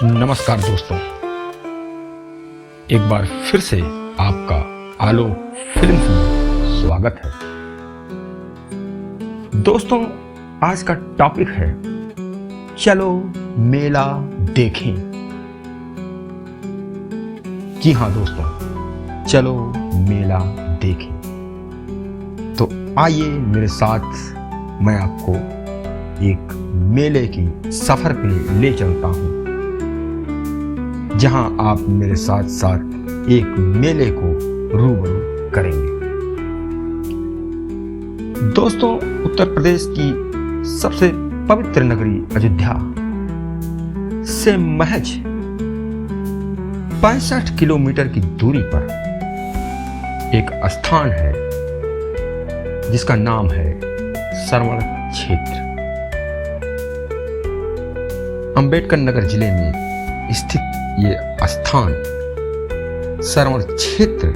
नमस्कार दोस्तों, एक बार फिर से आपका आलोक फिल्म्स में स्वागत है। दोस्तों, आज का टॉपिक है चलो मेला देखें। जी हाँ दोस्तों, चलो मेला देखें। तो आइए मेरे साथ, मैं आपको एक मेले की सफर पे ले चलता हूं, जहां आप मेरे साथ साथ एक मेले को रूबरू करेंगे। दोस्तों, उत्तर प्रदेश की सबसे पवित्र नगरी अयोध्या से महज 65 किलोमीटर की दूरी पर एक स्थान है जिसका नाम है सरवण क्षेत्र। अंबेडकर नगर जिले में स्थित ये स्थान सरवण क्षेत्र,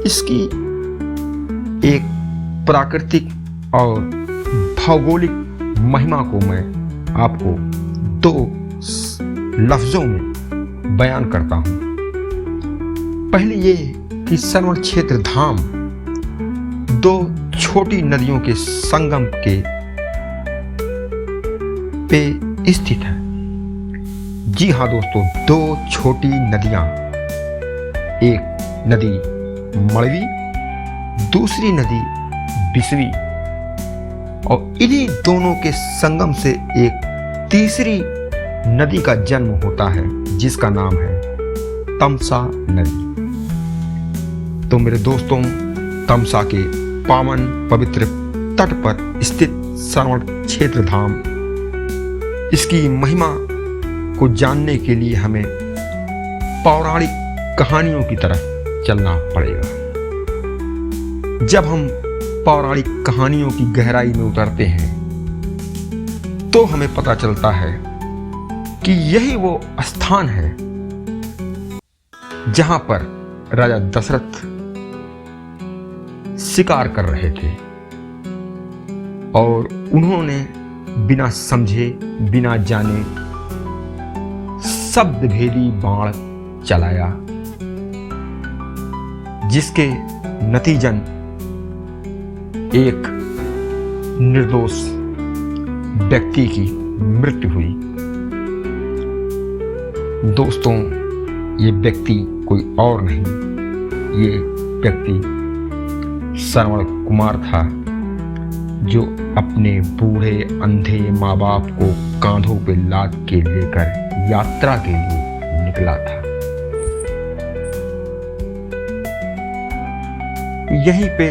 इसकी एक प्राकृतिक और भौगोलिक महिमा को मैं आपको दो लफ्जों में बयान करता हूं। पहले ये कि सरवण क्षेत्र धाम दो छोटी नदियों के संगम के पे स्थित है। जी हाँ दोस्तों, दो छोटी नदियां, एक नदी मड़वी, दूसरी नदी बिसवी, और इन्हीं दोनों के संगम से एक तीसरी नदी का जन्म होता है जिसका नाम है तमसा नदी। तो मेरे दोस्तों, तमसा के पावन पवित्र तट पर स्थित सरवण क्षेत्र धाम, इसकी महिमा को जानने के लिए हमें पौराणिक कहानियों की तरफ चलना पड़ेगा। जब हम पौराणिक कहानियों की गहराई में उतरते हैं तो हमें पता चलता है कि यही वो स्थान है जहां पर राजा दशरथ शिकार कर रहे थे और उन्होंने बिना समझे बिना जाने शब्दभेदी बाण चलाया, जिसके नतीजन एक निर्दोष व्यक्ति की मृत्यु हुई। दोस्तों, ये व्यक्ति कोई और नहीं, ये व्यक्ति सरवण कुमार था, जो अपने बूढ़े अंधे माँ बाप को कांधों पे लाद के लेकर यात्रा के लिए निकला था। यहीं पे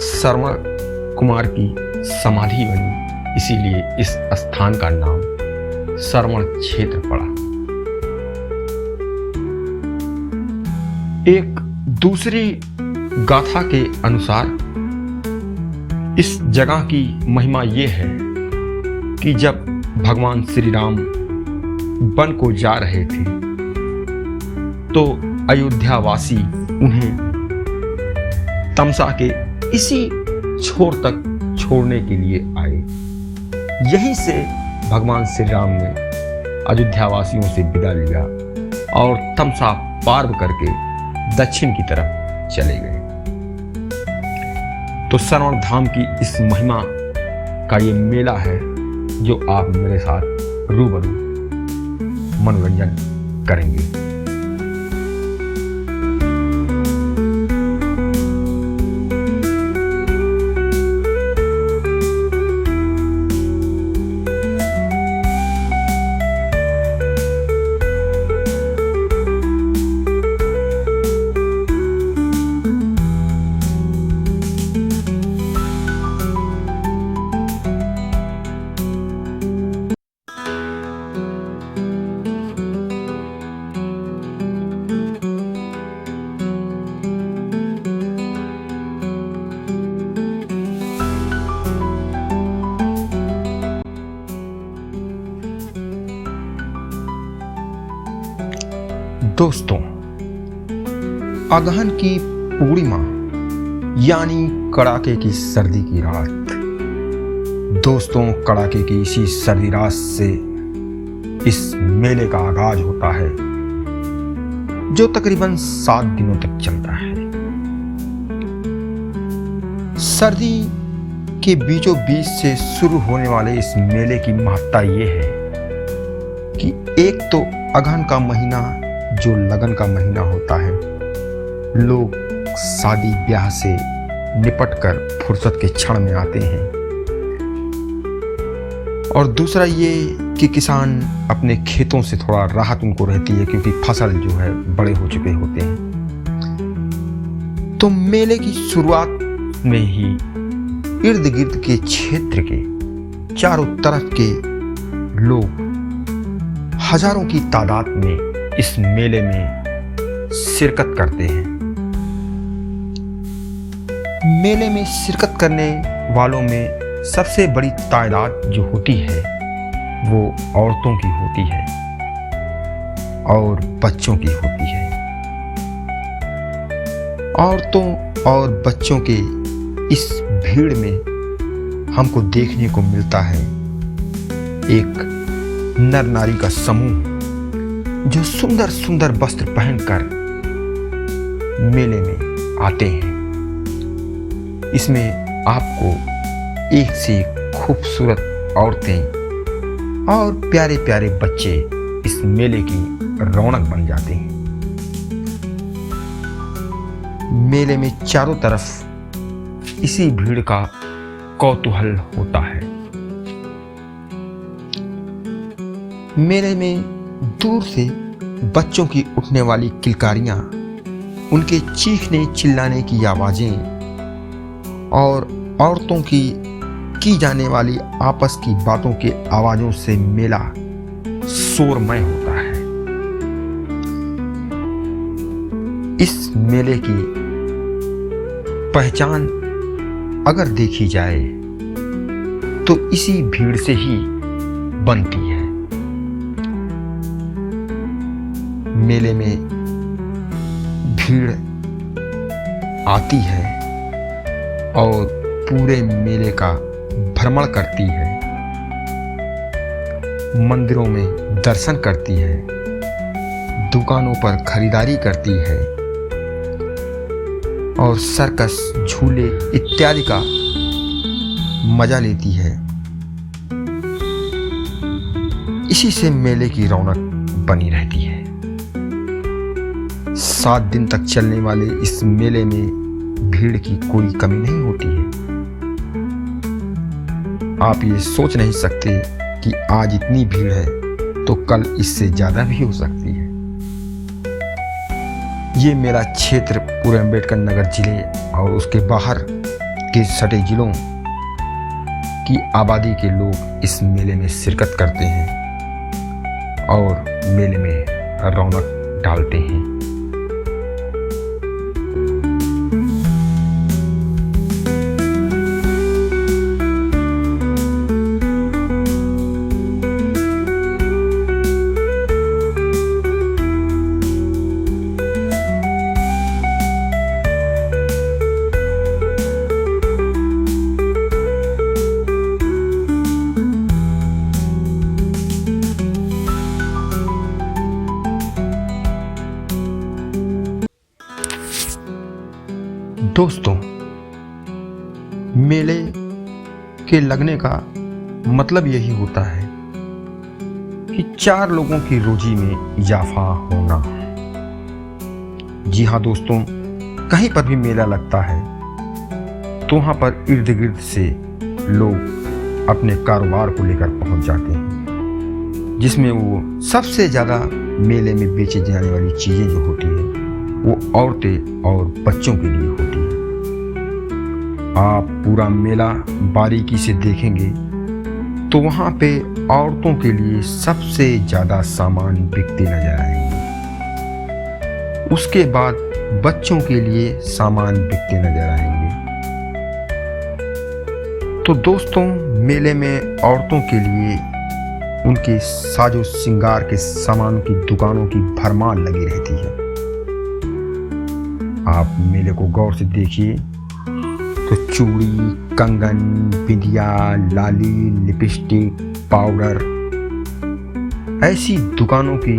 सरवण कुमार की समाधि बनी, इसीलिए इस स्थान का नाम सरवण क्षेत्र पड़ा। एक दूसरी गाथा के अनुसार इस जगह की महिमा ये है कि जब भगवान श्री राम वन को जा रहे थे तो अयोध्यावासी उन्हें तमसा के इसी छोर तक छोड़ने के लिए आए। यहीं से भगवान श्री राम ने अयोध्यावासियों से विदा लिया और तमसा पार करके दक्षिण की तरफ चले गए। तो सरवण धाम की इस महिमा का ये मेला है जो आप मेरे साथ रूबरू मनोरंजन करेंगे। दोस्तों, अगहन की पूर्णिमा यानी कड़ाके की सर्दी की रात। दोस्तों, कड़ाके की इसी सर्दी रात से इस मेले का आगाज होता है, जो तकरीबन 7 दिनों तक चलता है। सर्दी के बीचों बीच से शुरू होने वाले इस मेले की महत्ता ये है कि एक तो अगहन का महीना जो लगन का महीना होता है, लोग शादी ब्याह से निपटकर फुर्सत के क्षण में आते हैं, और दूसरा ये कि किसान अपने खेतों से थोड़ा राहत उनको रहती है, क्योंकि फसल जो है बड़े हो चुके होते हैं। तो मेले की शुरुआत में ही इर्द गिर्द के क्षेत्र के चारों तरफ के लोग हजारों की तादाद में इस मेले में शिरकत करते हैं। मेले में शिरकत करने वालों में सबसे बड़ी तादाद जो होती है वो औरतों की होती है और बच्चों की होती है। औरतों और बच्चों के इस भीड़ में हमको देखने को मिलता है एक नर नारी का समूह जो सुंदर सुंदर वस्त्र पहनकर मेले में आते हैं। इसमें आपको एक से एक खूबसूरत औरतें और प्यारे प्यारे बच्चे इस मेले की रौनक बन जाते हैं। मेले में चारों तरफ इसी भीड़ का कौतूहल होता है। मेले में दूर से बच्चों की उठने वाली किलकारियां, उनके चीखने चिल्लाने की आवाजें और औरतों की जाने वाली आपस की बातों के आवाजों से मेला शोरमय होता है। इस मेले की पहचान अगर देखी जाए तो इसी भीड़ से ही बनती है। मेले में भीड़ आती है और पूरे मेले का भ्रमण करती है, मंदिरों में दर्शन करती है, दुकानों पर खरीदारी करती है और सर्कस, झूले इत्यादि का मजा लेती है। इसी से मेले की रौनक बनी रहती है। 7 दिन तक चलने वाले इस मेले में भीड़ की कोई कमी नहीं होती है। आप ये सोच नहीं सकते कि आज इतनी भीड़ है तो कल इससे ज्यादा भी हो सकती है। ये मेला क्षेत्र पूरे अम्बेडकर नगर जिले और उसके बाहर के सटे जिलों की आबादी के लोग इस मेले में शिरकत करते हैं और मेले में रौनक डालते हैं। दोस्तों, मेले के लगने का मतलब यही होता है कि 4 लोगों की रोजी में इजाफा होना। जी हाँ दोस्तों, कहीं पर भी मेला लगता है तो वहाँ पर इर्द गिर्द से लोग अपने कारोबार को लेकर पहुँच जाते हैं, जिसमें वो सबसे ज़्यादा मेले में बेचे जाने वाली चीज़ें जो होती हैं वो औरतें और बच्चों के लिए होती है। आप पूरा मेला बारीकी से देखेंगे तो वहाँ पे औरतों के लिए सबसे ज़्यादा सामान बिकते नजर आएंगे। उसके बाद बच्चों के लिए सामान बिकते नजर आएंगे। तो दोस्तों, मेले में औरतों के लिए उनके साजो श्रृंगार के सामान की दुकानों की भरमार लगी रहती है। आप मेले को गौर से देखिए तो चूड़ी, कंगन, बिंदिया, लाली, लिपस्टिक, पाउडर ऐसी दुकानों की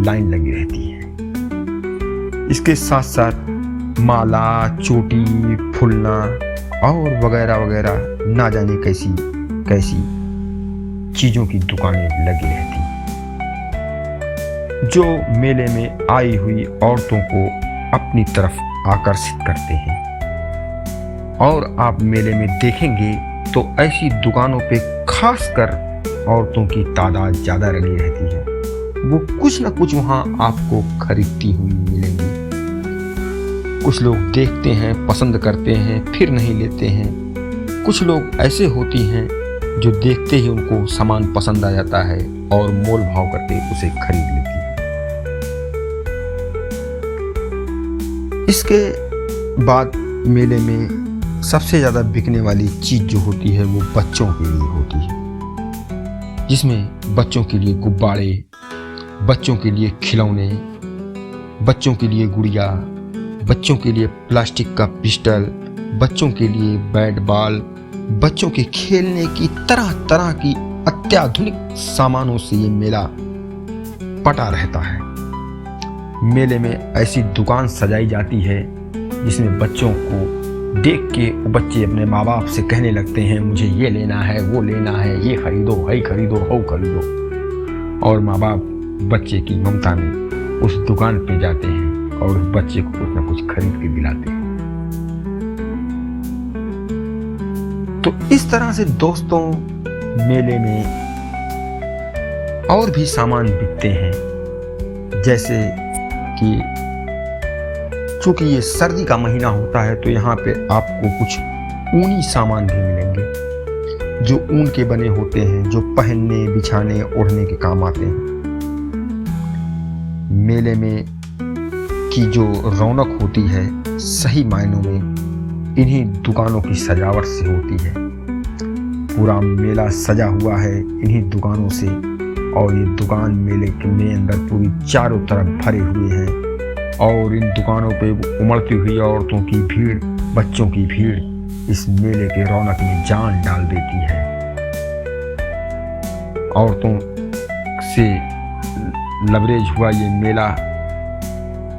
लाइन लगी रहती है। इसके साथ साथ माला, चोटी, फुलना और वगैरह वगैरह ना जाने कैसी कैसी चीजों की दुकानें लगी रहती हैं, जो मेले में आई हुई औरतों को अपनी तरफ आकर्षित करते हैं। और आप मेले में देखेंगे तो ऐसी दुकानों पे खासकर औरतों की तादाद ज़्यादा लगी रहती है। वो कुछ ना कुछ वहाँ आपको खरीदती हुई मिलेंगी। कुछ लोग देखते हैं, पसंद करते हैं, फिर नहीं लेते हैं। कुछ लोग ऐसे होती हैं जो देखते ही उनको सामान पसंद आ जाता है और मोल भाव करके उसे खरीद लेती है। इसके बाद मेले में सबसे ज़्यादा बिकने वाली चीज़ जो होती है वो बच्चों के लिए होती है, जिसमें बच्चों के लिए गुब्बारे, बच्चों के लिए खिलौने, बच्चों के लिए गुड़िया, बच्चों के लिए प्लास्टिक का पिस्टल, बच्चों के लिए बैट बॉल, बच्चों के खेलने की तरह तरह की अत्याधुनिक सामानों से ये मेला पटा रहता है। मेले में ऐसी दुकान सजाई जाती है जिसमें बच्चों को देख के बच्चे अपने माँ बाप से कहने लगते हैं मुझे ये लेना है, वो लेना है, ये खरीदो, वही खरीदो, वो खरीदो। और माँ बाप बच्चे की ममता में उस दुकान पे जाते हैं और उस बच्चे को कुछ ना कुछ खरीद के दिलाते हैं। तो इस तरह से दोस्तों मेले में और भी सामान बिकते हैं, जैसे कि चूंकि ये सर्दी का महीना होता है तो यहाँ पे आपको कुछ ऊनी सामान भी मिलेंगे जो ऊन के बने होते हैं, जो पहनने, बिछाने, ओढ़ने के काम आते हैं। मेले में की जो रौनक होती है सही मायनों में इन्हीं दुकानों की सजावट से होती है। पूरा मेला सजा हुआ है इन्हीं दुकानों से, और ये दुकान मेले के अंदर पूरी चारों तरफ भरे हुए हैं। और इन दुकानों पे उमड़ती हुई औरतों की भीड़, बच्चों की भीड़ इस मेले के रौनक में जान डाल देती है। औरतों से लबरेज हुआ ये मेला,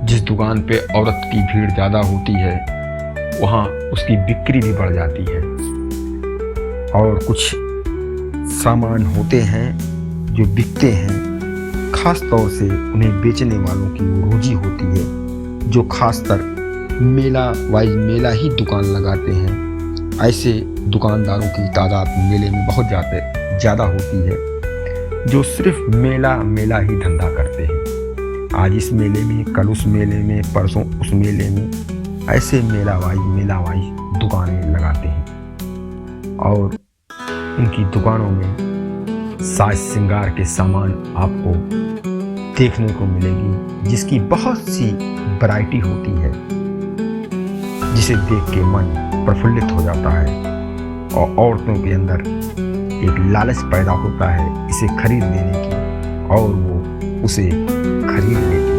जिस दुकान पे औरत की भीड़ ज़्यादा होती है वहाँ उसकी बिक्री भी बढ़ जाती है। और कुछ सामान होते हैं जो बिकते हैं, खास तौर से उन्हें बेचने वालों की वो रोजी होती है, जो खासकर मेला वाइज मेला ही दुकान लगाते हैं। ऐसे दुकानदारों की तादाद मेले में बहुत ज़्यादा होती है, जो सिर्फ मेला मेला ही धंधा करते हैं। आज इस मेले में, कल उस मेले में, परसों उस मेले में, ऐसे मेला वाइज दुकानें लगाते हैं। और इनकी दुकानों में साज श्रृंगार के सामान आपको देखने को मिलेगी, जिसकी बहुत सी वैरायटी होती है, जिसे देख के मन प्रफुल्लित हो जाता है और औरतों के अंदर एक लालच पैदा होता है इसे खरीद लेने की, और वो उसे खरीद लेती है।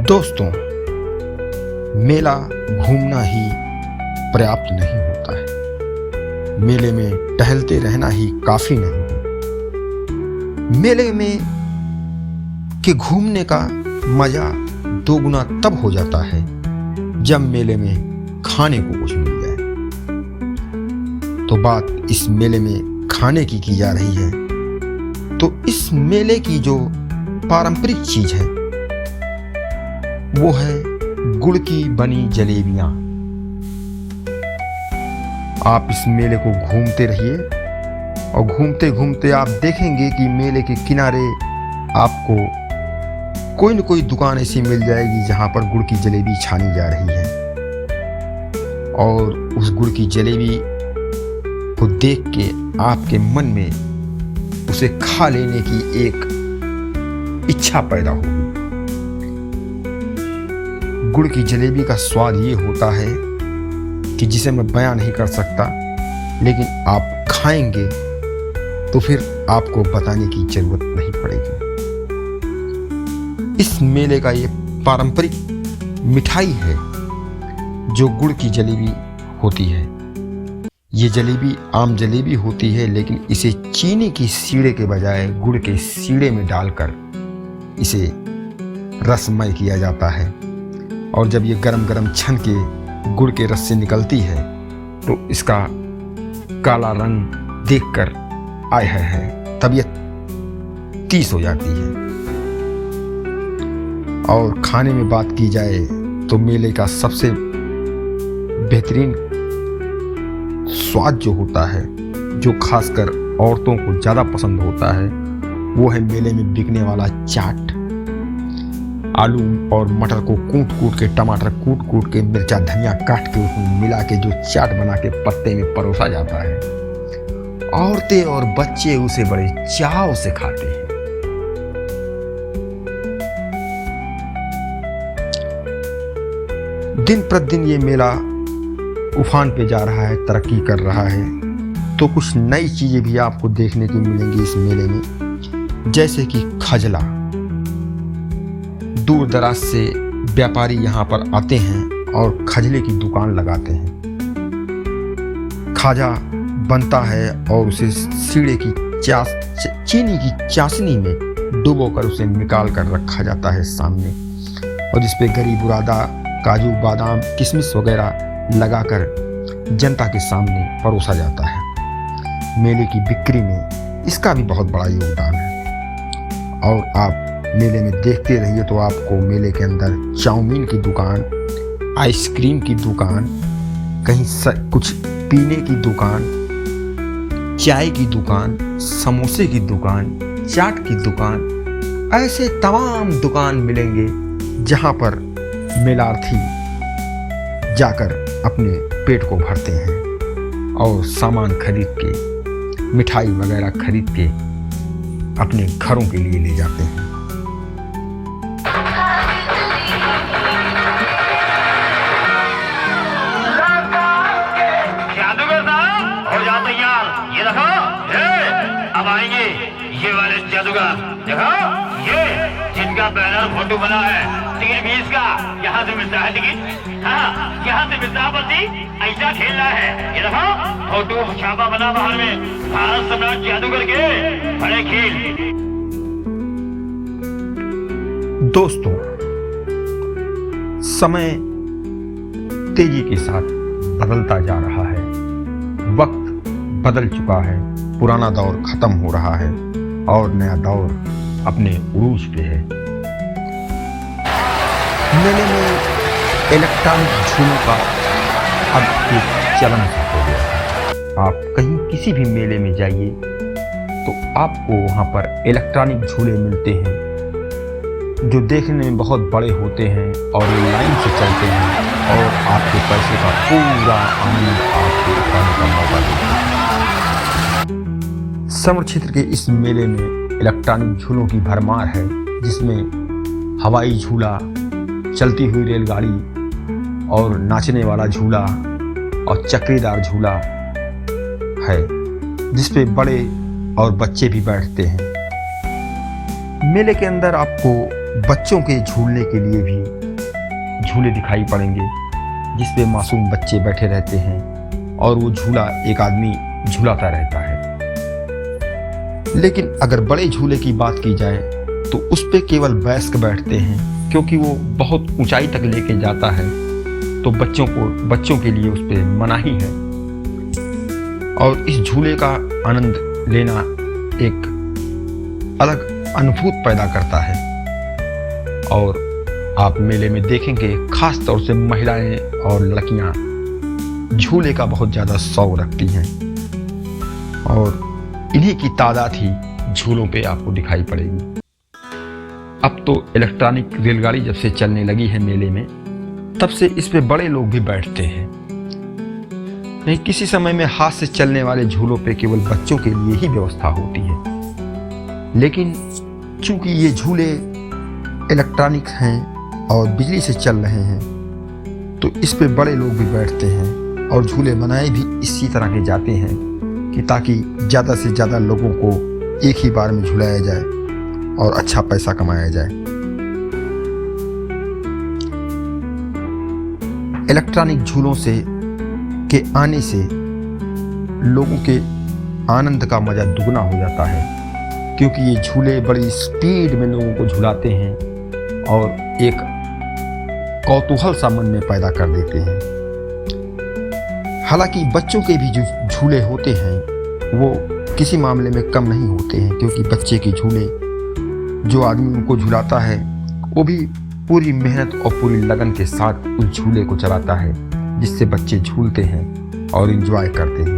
दोस्तों, मेला घूमना ही पर्याप्त नहीं होता है। मेले में टहलते रहना ही काफी नहीं है। मेले में के घूमने का मजा दोगुना तब हो जाता है जब मेले में खाने को कुछ मिल जाए। तो बात इस मेले में खाने की जा रही है, तो इस मेले की जो पारंपरिक चीज है वो है गुड़ की बनी जलेबियां। आप इस मेले को घूमते रहिए और घूमते घूमते आप देखेंगे कि मेले के किनारे आपको कोई न कोई दुकान ऐसी मिल जाएगी जहां पर गुड़ की जलेबी छानी जा रही है। और उस गुड़ की जलेबी को देख के आपके मन में उसे खा लेने की एक इच्छा पैदा होगी। गुड़ की जलेबी का स्वाद ये होता है कि जिसे मैं बयां नहीं कर सकता, लेकिन आप खाएंगे तो फिर आपको बताने की जरूरत नहीं पड़ेगी। इस मेले का ये पारंपरिक मिठाई है जो गुड़ की जलेबी होती है। ये जलेबी आम जलेबी होती है, लेकिन इसे चीनी की सीड़े के बजाय गुड़ के सीड़े में डालकर इसे रसमय किया जाता है। और जब ये गरम गरम छन के गुड़ के रस से निकलती है तो इसका काला रंग देखकर आय है तबीयत तीस हो जाती है। और खाने में बात की जाए तो मेले का सबसे बेहतरीन स्वाद जो होता है, जो खासकर औरतों को ज़्यादा पसंद होता है, वो है मेले में बिकने वाला चाट। आलू और मटर को कूट कूट के, टमाटर कूट कूट के, मिर्चा धनिया काट के उसमें मिला के जो चाट बना के पत्ते में परोसा जाता है, औरतें और बच्चे उसे बड़े चाव से खाते हैं। दिन प्रतिदिन ये मेला उफान पे जा रहा है, तरक्की कर रहा है, तो कुछ नई चीजें भी आपको देखने को मिलेंगी इस मेले में, जैसे कि खजला। दूर दराज से व्यापारी यहाँ पर आते हैं और खजले की दुकान लगाते हैं। खाजा बनता है और उसे सीड़े की चीनी की चाशनी में डुबोकर उसे निकाल कर रखा जाता है सामने, और जिस पे गरी बुरादा, काजू, बादाम, किशमिश वगैरह लगाकर जनता के सामने परोसा जाता है। मेले की बिक्री में इसका भी बहुत बड़ा योगदान है। और आप मेले में देखते रहिए तो आपको मेले के अंदर चाउमीन की दुकान, आइसक्रीम की दुकान, कहीं कुछ पीने की दुकान, चाय की दुकान, समोसे की दुकान, चाट की दुकान, ऐसे तमाम दुकान मिलेंगे जहां पर मेलार्थी जाकर अपने पेट को भरते हैं और सामान खरीद के, मिठाई वगैरह खरीद के अपने घरों के लिए ले जाते हैं। जादूगर साहब हो जाओ तैयार। ये देखो, अब आएंगे ये वाले जादूगर। देखो, ये जिनका बैनर फोटो बना है टिकट 20 का, यहाँ से मिलता है टिकट। हाँ, यहाँ से मिलता है बत्ती। ऐसा खेलना है। ये देखो, फोटो छापा बना बाहर में, भारत सम्राट जादूगर के बड़े खेल। दोस्तों, समय तेजी के साथ बदलता जा रहा है, वक्त बदल चुका है, पुराना दौर खत्म हो रहा है और नया दौर अपने उरूज पे है। मेले में इलेक्ट्रॉनिक झूलों का अब एक चलन सा हो गया है। आप कहीं किसी भी मेले में जाइए तो आपको वहाँ पर इलेक्ट्रॉनिक झूले मिलते हैं जो देखने में बहुत बड़े होते हैं और ये लाइन से चलते हैं और आपके पैसे का पूरा आनंद आपको उठाने का मौका देते हैं। समर क्षेत्र के इस मेले में इलेक्ट्रॉनिक झूलों की भरमार है, जिसमें हवाई झूला, चलती हुई रेलगाड़ी और नाचने वाला झूला और चक्रीदार झूला है, जिसपे बड़े और बच्चे भी बैठते हैं। मेले के अंदर आपको बच्चों के झूलने के लिए भी झूले दिखाई पड़ेंगे, जिसपे मासूम बच्चे बैठे रहते हैं और वो झूला एक आदमी झूलाता रहता है। लेकिन अगर बड़े झूले की बात की जाए तो उस पे केवल वयस्क बैठते हैं, क्योंकि वो बहुत ऊंचाई तक लेके जाता है, तो बच्चों के लिए उस पे मनाही है। और इस झूले का आनंद लेना एक अलग अनुभूति पैदा करता है। और आप मेले में देखेंगे खास तौर से महिलाएं और लड़कियां झूले का बहुत ज़्यादा शौक रखती हैं और इन्हीं की तादाद ही झूलों पे आपको दिखाई पड़ेगी। अब तो इलेक्ट्रॉनिक रेलगाड़ी जब से चलने लगी है मेले में, तब से इस पे बड़े लोग भी बैठते हैं। नहीं, किसी समय में हाथ से चलने वाले झूलों पे केवल बच्चों के लिए ही व्यवस्था होती है, लेकिन चूंकि ये झूले इलेक्ट्रॉनिक हैं और बिजली से चल रहे हैं, तो इस पे बड़े लोग भी बैठते हैं और झूले बनाए भी इसी तरह के जाते हैं कि ताकि ज़्यादा से ज़्यादा लोगों को एक ही बार में झुलाया जाए और अच्छा पैसा कमाया जाए। इलेक्ट्रॉनिक झूलों के आने से लोगों के आनंद का मज़ा दुगना हो जाता है, क्योंकि ये झूले बड़ी स्पीड में लोगों को झुलाते हैं और एक कौतूहल सा मन में पैदा कर देते हैं। हालांकि बच्चों के भी जो झूले होते हैं वो किसी मामले में कम नहीं होते हैं, क्योंकि बच्चे के झूले जो आदमी उनको झुलाता है वो भी पूरी मेहनत और पूरी लगन के साथ उस झूले को चलाता है, जिससे बच्चे झूलते हैं और एंजॉय करते हैं।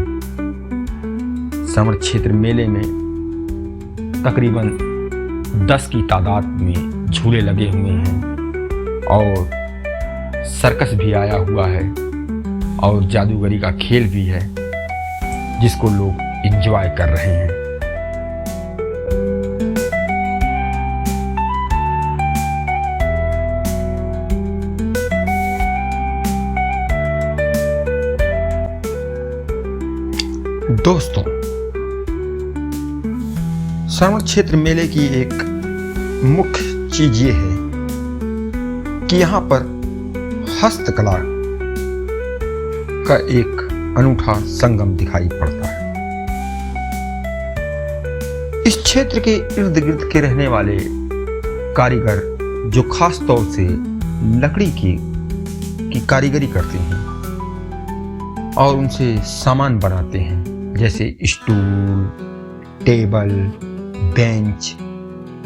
श्रवण क्षेत्र मेले में तकरीबन 10 की तादाद में झूले लगे हुए हैं और सर्कस भी आया हुआ है और जादूगरी का खेल भी है, जिसको लोग एंजॉय कर रहे हैं। दोस्तों, श्रवण क्षेत्र मेले की एक मुख्य चीज ये है कि यहाँ पर हस्तकला का एक अनूठा संगम दिखाई पड़ता है। इस क्षेत्र के इर्द गिर्द के रहने वाले कारीगर जो खास तौर से लकड़ी की कारीगरी करते हैं और उनसे सामान बनाते हैं, जैसे स्टूल, टेबल, बेंच,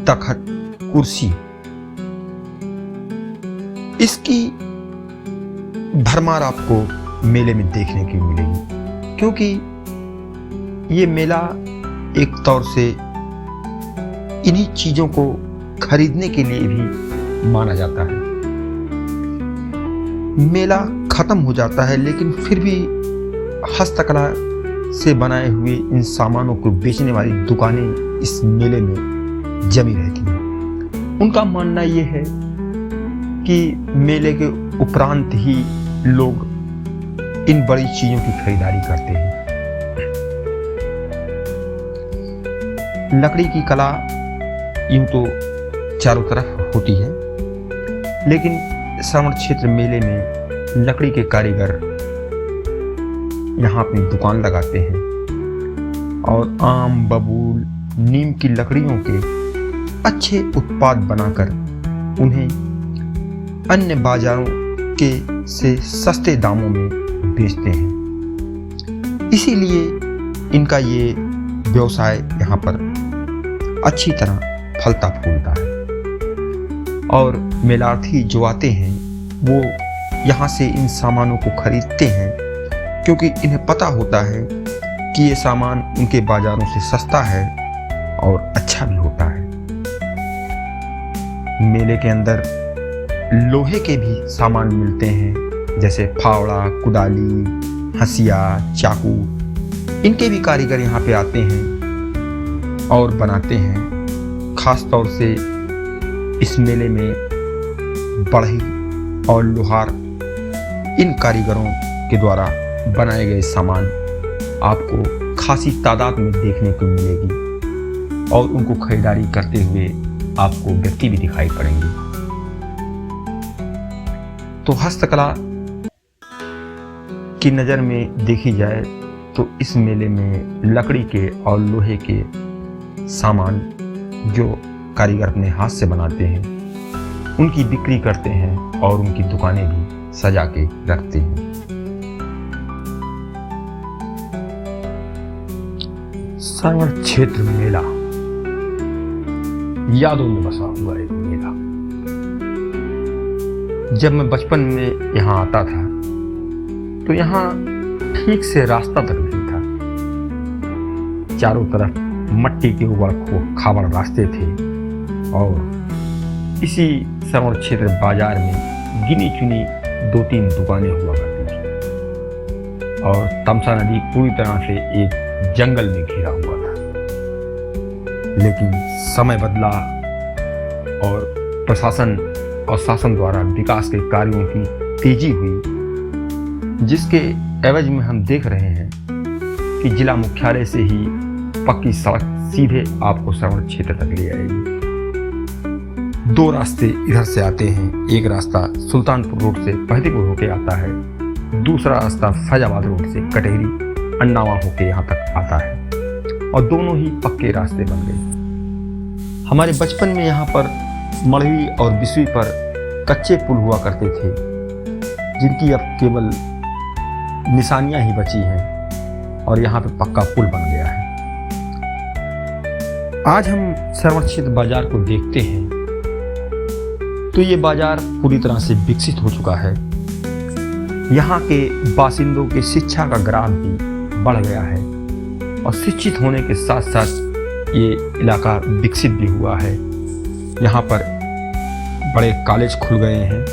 तख्त, कुर्सी, इसकी भरमार आपको मेले में देखने की मिलेगी, क्योंकि ये मेला एक तौर से इन्हीं चीजों को खरीदने के लिए भी माना जाता है। मेला खत्म हो जाता है, लेकिन फिर भी हस्तकला से बनाए हुए इन सामानों को बेचने वाली दुकानें इस मेले में जमी रहती हैं। उनका मानना ये है कि मेले के उपरांत ही लोग इन बड़ी चीजों की खरीदारी करते हैं। लकड़ी की कला यूं तो चारों तरफ होती है, लेकिन श्रवण क्षेत्र मेले में लकड़ी के कारीगर यहाँ अपनी दुकान लगाते हैं और आम, बबूल, नीम की लकड़ियों के अच्छे उत्पाद बनाकर उन्हें अन्य बाजारों के से सस्ते दामों में बेचते हैं। इसीलिए इनका ये व्यवसाय यहाँ पर अच्छी तरह फलता फूलता है और मेलार्थी जो आते हैं वो यहाँ से इन सामानों को खरीदते हैं, क्योंकि इन्हें पता होता है कि ये सामान उनके बाजारों से सस्ता है और अच्छा भी होता है। मेले के अंदर लोहे के भी सामान मिलते हैं, जैसे फावड़ा, कुदाली, हंसिया, चाकू, इनके भी कारीगर यहाँ पे आते हैं और बनाते हैं। खास तौर से इस मेले में बढ़ई और लोहार, इन कारीगरों के द्वारा बनाए गए सामान आपको खासी तादाद में देखने को मिलेगी और उनको खरीदारी करते हुए आपको व्यक्ति भी दिखाई पड़ेंगे। तो हस्तकला की नज़र में देखी जाए तो इस मेले में लकड़ी के और लोहे के सामान जो कारीगर अपने हाथ से बनाते हैं उनकी बिक्री करते हैं और उनकी दुकानें भी सजा के रखते हैं। श्रवण क्षेत्र मेला यादों में बसा हुआ एक मेला। जब मैं बचपन में यहाँ आता था तो यहाँ ठीक से रास्ता तक नहीं था। चारों तरफ मट्टी के उबड़ खाबड़ रास्ते थे और इसी श्रवण क्षेत्र बाजार में गिनी चुनी 2-3 दुकानें हुआ करती थी और तमसा नदी पूरी तरह से एक जंगल में घिरा हुआ था। लेकिन समय बदला और प्रशासन और शासन द्वारा विकास के कार्यों की तेजी हुई, जिसके एवज में हम देख रहे हैं कि जिला मुख्यालय से ही पक्की सड़क सीधे आपको श्रवण क्षेत्र तक ले आएगी। 2 रास्ते इधर से आते हैं, एक रास्ता सुल्तानपुर रोड से फतेहपुर होके आता है, दूसरा रास्ता फैजाबाद रोड से कटहरी अन्नावा होके यहाँ तक आता है, और दोनों ही पक्के रास्ते बन गए। हमारे बचपन में यहाँ पर मढ़वी और बिसवी पर कच्चे पुल हुआ करते थे, जिनकी अब केवल निशानियां ही बची हैं, और यहाँ पे पक्का पुल बन गया है। आज हम श्रवण क्षेत्र बाजार को देखते हैं तो ये बाजार पूरी तरह से विकसित हो चुका है। यहाँ के बासिंदों के शिक्षा का ग्राफ भी बढ़ गया है, और शिक्षित होने के साथ साथ ये इलाका विकसित भी हुआ है। यहाँ पर बड़े कॉलेज खुल गए हैं,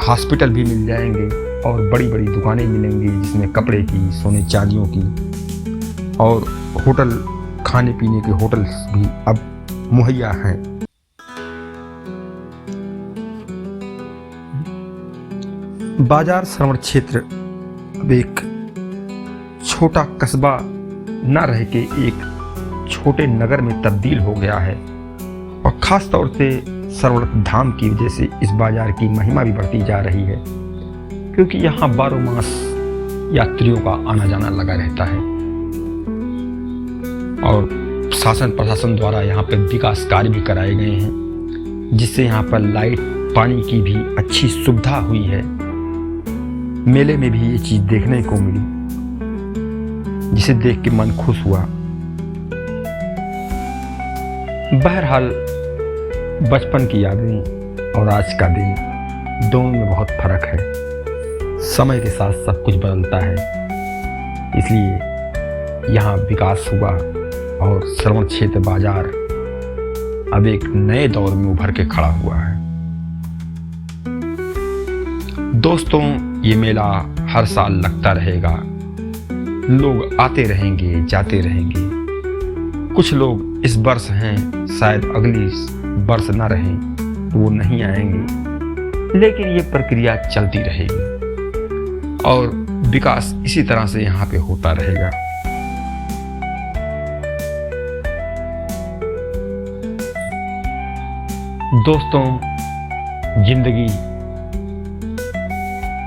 हॉस्पिटल भी मिल जाएंगे, और बड़ी बड़ी दुकानें मिलेंगी जिसमें कपड़े की, सोने चांदियों की, और होटल, खाने पीने के होटल्स भी अब मुहैया हैं। बाजार श्रवण क्षेत्र अब एक छोटा कस्बा न रह के एक छोटे नगर में तब्दील हो गया है, और ख़ास तौर से श्रवण धाम की वजह से इस बाजार की महिमा भी बढ़ती जा रही है, क्योंकि यहाँ 12 मास यात्रियों का आना जाना लगा रहता है, और शासन प्रशासन द्वारा यहाँ पर विकास कार्य भी कराए गए हैं, जिससे यहाँ पर लाइट पानी की भी अच्छी सुविधा हुई है। मेले में भी ये चीज़ देखने को मिली, जिसे देख के मन खुश हुआ। बहरहाल बचपन की यादें और आज का दिन दोनों में बहुत फर्क है। समय के साथ सब कुछ बदलता है, इसलिए यहाँ विकास हुआ और श्रवण क्षेत्र बाजार अब एक नए दौर में उभर के खड़ा हुआ है। दोस्तों, ये मेला हर साल लगता रहेगा, लोग आते रहेंगे, जाते रहेंगे। कुछ लोग इस वर्ष हैं, शायद अगली वर्ष ना रहें तो वो नहीं आएंगे, लेकिन ये प्रक्रिया चलती रहेगी और विकास इसी तरह से यहाँ पे होता रहेगा। दोस्तों, जिंदगी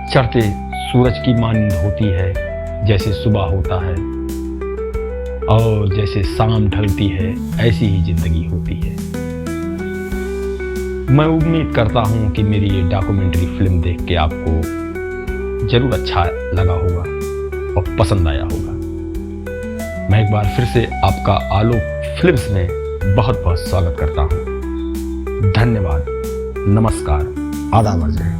चढ़ते सूरज की मानंद होती है, जैसे सुबह होता है, और जैसे शाम ढलती है, ऐसी ही जिंदगी होती है। मैं उम्मीद करता हूं कि मेरी ये डॉक्यूमेंट्री फिल्म देख के आपको जरूर अच्छा लगा होगा और पसंद आया होगा। मैं एक बार फिर से आपका आलोक फिल्म्स में बहुत बहुत स्वागत करता हूं। धन्यवाद, नमस्कार, आदाब अर्ज़ है।